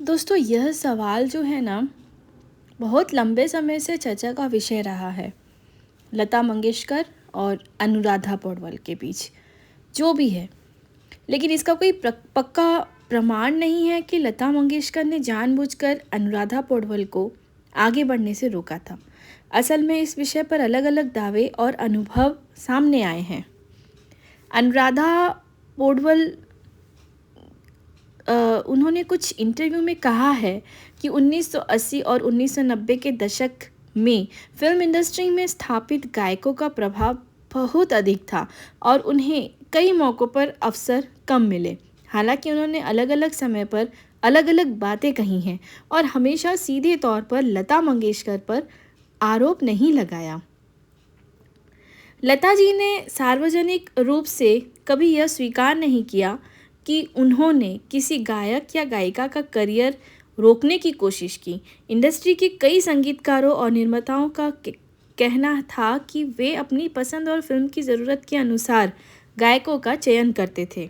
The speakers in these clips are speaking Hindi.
दोस्तों यह सवाल जो है ना बहुत लंबे समय से चर्चा का विषय रहा है। लता मंगेशकर और अनुराधा पौडवाल के बीच जो भी है, लेकिन इसका कोई पक्का प्रमाण नहीं है कि लता मंगेशकर ने जानबूझकर अनुराधा पौडवाल को आगे बढ़ने से रोका था। असल में इस विषय पर अलग अलग दावे और अनुभव सामने आए हैं। अनुराधा पौडवाल उन्होंने कुछ इंटरव्यू में कहा है कि 1980 और 1990 के दशक में फिल्म इंडस्ट्री में स्थापित गायकों का प्रभाव बहुत अधिक था और उन्हें कई मौक़ों पर अवसर कम मिले। हालांकि उन्होंने अलग अलग समय पर अलग अलग बातें कही हैं और हमेशा सीधे तौर पर लता मंगेशकर पर आरोप नहीं लगाया। लता जी ने सार्वजनिक रूप से कभी यह स्वीकार नहीं किया कि उन्होंने किसी गायक या गायिका का करियर रोकने की कोशिश की। इंडस्ट्री के कई संगीतकारों और निर्माताओं का कहना था कि वे अपनी पसंद और फिल्म की ज़रूरत के अनुसार गायकों का चयन करते थे।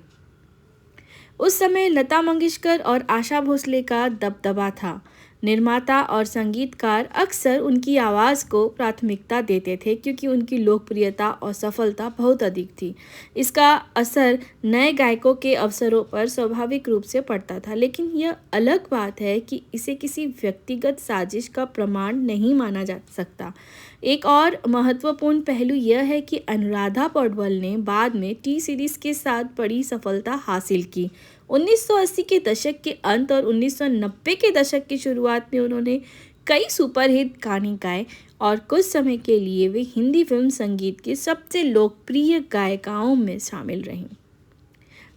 उस समय लता मंगेशकर और आशा भोसले का दबदबा था। निर्माता और संगीतकार अक्सर उनकी आवाज़ को प्राथमिकता देते थे क्योंकि उनकी लोकप्रियता और सफलता बहुत अधिक थी। इसका असर नए गायकों के अवसरों पर स्वाभाविक रूप से पड़ता था, लेकिन यह अलग बात है कि इसे किसी व्यक्तिगत साजिश का प्रमाण नहीं माना जा सकता। एक और महत्वपूर्ण पहलू यह है कि अनुराधा पौडवाल ने बाद में टी सीरीज़ के साथ बड़ी सफलता हासिल की। 1980 के दशक के अंत और 1990 के दशक की शुरुआत में उन्होंने कई सुपरहिट गाने गाए और कुछ समय के लिए वे हिंदी फिल्म संगीत की सबसे लोकप्रिय गायिकाओं में शामिल रहीं।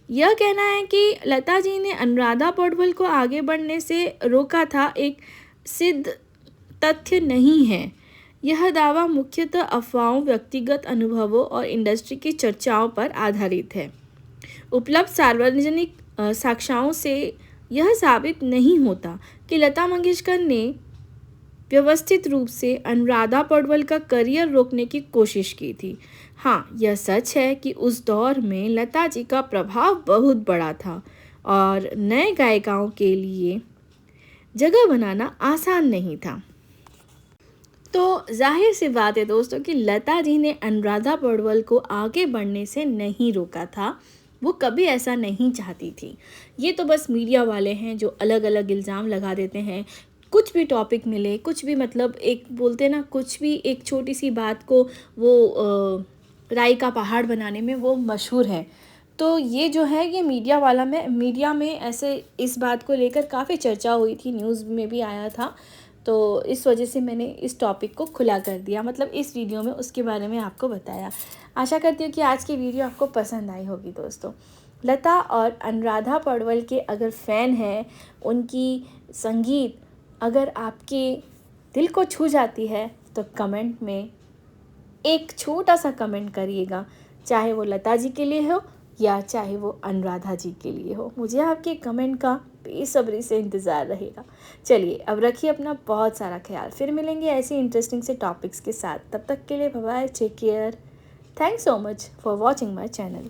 यह कहना है कि लता जी ने अनुराधा पौडवाल को आगे बढ़ने से रोका था एक सिद्ध तथ्य नहीं है। यह दावा मुख्यतः अफवाहों, व्यक्तिगत अनुभवों और इंडस्ट्री की चर्चाओं पर आधारित है। उपलब्ध सार्वजनिक साक्ष्यों से यह साबित नहीं होता कि लता मंगेशकर ने व्यवस्थित रूप से अनुराधा पौडवाल का करियर रोकने की कोशिश की थी। हाँ, यह सच है कि उस दौर में लता जी का प्रभाव बहुत बड़ा था और नए गायिकाओं के लिए जगह बनाना आसान नहीं था। तो जाहिर सी बात है दोस्तों कि लता जी ने अनुराधा पौडवाल को आगे बढ़ने से नहीं रोका था। वो कभी ऐसा नहीं चाहती थी। ये तो बस मीडिया वाले हैं जो अलग अलग इल्ज़ाम लगा देते हैं। कुछ भी टॉपिक मिले, कुछ भी मतलब एक बोलते ना, कुछ भी एक छोटी सी बात को वो राई का पहाड़ बनाने में वो मशहूर है। तो ये जो है ये मीडिया में ऐसे इस बात को लेकर काफ़ी चर्चा हुई थी, न्यूज़ में भी आया था। तो इस वजह से मैंने इस टॉपिक को खुला कर दिया, मतलब इस वीडियो में उसके बारे में आपको बताया। आशा करती हूँ कि आज की वीडियो आपको पसंद आई होगी दोस्तों। लता और अनुराधा पौडवाल के अगर फ़ैन हैं, उनकी संगीत अगर आपके दिल को छू जाती है तो कमेंट में एक छोटा सा कमेंट करिएगा, चाहे वो लता जी के लिए हो या चाहे वो अनुराधा जी के लिए हो। मुझे आपके कमेंट का बेसब्री से इंतज़ार रहेगा। चलिए अब रखिए अपना बहुत सारा ख्याल। फिर मिलेंगे ऐसे इंटरेस्टिंग से टॉपिक्स के साथ। तब तक के लिए bye bye, take care. Thanks so much for watching my channel.